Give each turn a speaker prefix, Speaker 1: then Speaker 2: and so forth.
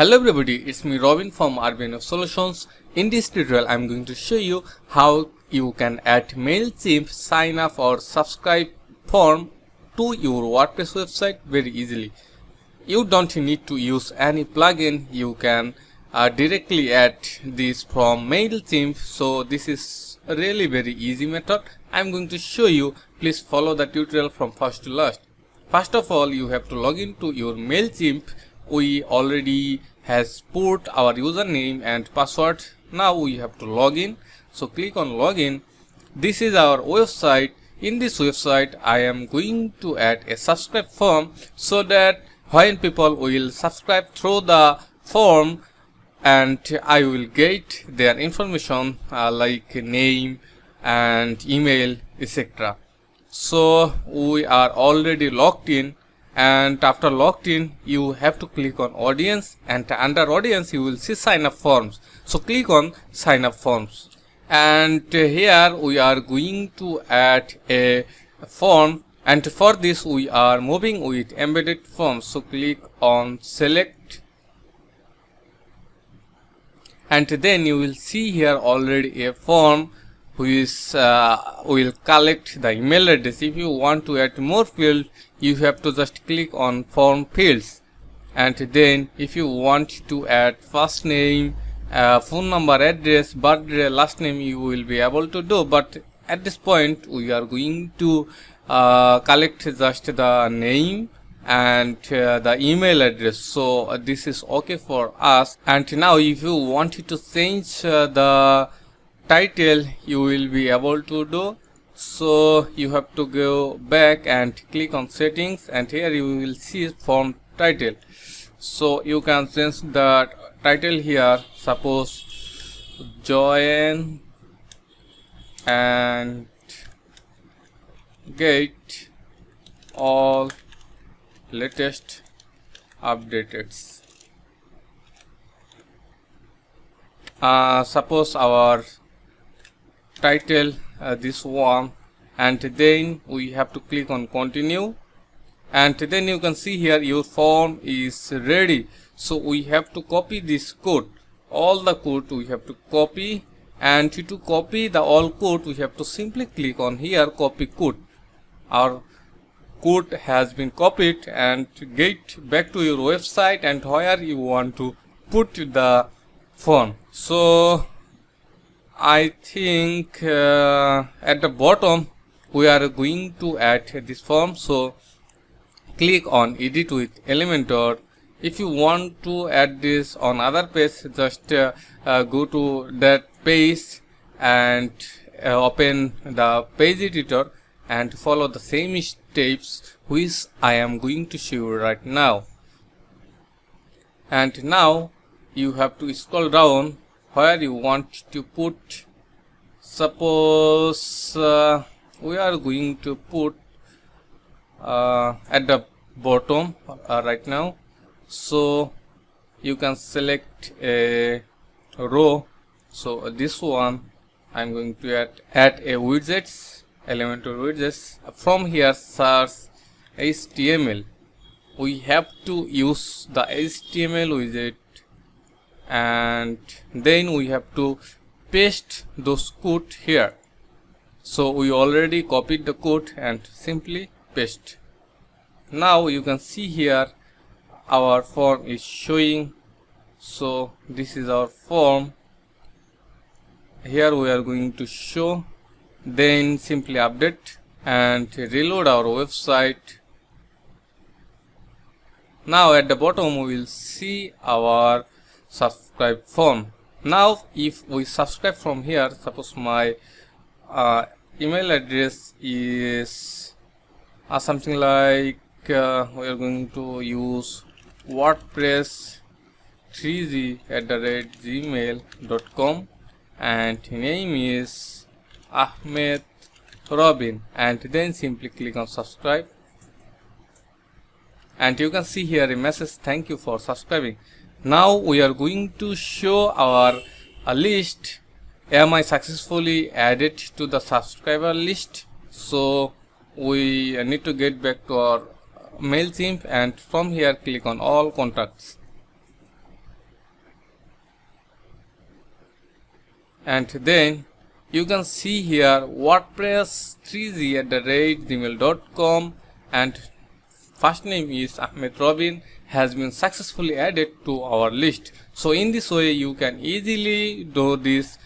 Speaker 1: Hello everybody, it's me Robin from RBN Solutions. In this tutorial, I'm going to show you how you can add Mailchimp sign up or subscribe form to your WordPress website very easily. You don't need to use any plugin. You can directly add this from Mailchimp. So this is a really very easy method. I'm going to show you. Please follow the tutorial from first to last. First of all, you have to log into your Mailchimp. We already has put our username and password. Now we have to log in. So click on login. This is our website. In this website, I am going to add a subscribe form so that when people will subscribe through the form, and I will get their information like name and email, etc. So we are already logged in. And after logged in, you have to click on audience, and under audience you will see sign up forms. So click on sign up forms, and here we are going to add a form, and for this we are moving with embedded forms. So click on select, and then you will see here already a form which will collect the email address. If you want to add more fields, you have to just click on form fields, and then if you want to add first name, phone number, address, birthday, last name, you will be able to do. But at this point we are going to collect just the name and the email address. So this is okay for us. And now if you wanted to change the title, you will be able to do. So you have to go back and click on settings, and here you will see form title. So you can change the title here, suppose join and get all latest updates. Suppose our title this one, and then we have to click on continue, and then you can see here your form is ready. So we have to copy this code, all the code we have to copy, and to copy the all code we have to simply click on here copy code. Our code has been copied, and get back to your website and where you want to put the form. So I think at the bottom we are going to add this form. So click on edit with Elementor. If you want to add this on other page, just go to that page and open the page editor and follow the same steps which I am going to show you right now. And now you have to scroll down where you want to put. Suppose we are going to put at the bottom right now. So you can select a row. So this one I'm going to add a widgets, Elementor widgets. From here search HTML. We have to use the HTML widget, and then we have to paste those code here. So we already copied the code and simply paste. Now you can see here our form is showing. So this is our form. Here we are going to show, then simply update and reload our website. Now at the bottom we will see our subscribe form. Now if we subscribe from here, suppose my email address is something like we are going to use wordpress3g@gmail.com, and name is Ahmed Robin, and then simply click on subscribe, and you can see here a message, thank you for subscribing. Now we are going to show our list. Am I successfully added to the subscriber list? So we need to get back to our Mailchimp, and from here click on all contacts. and then you can see here WordPress3g@gmail.com and first name is Ahmed Robin has been successfully added to our list. So in this way you can easily do this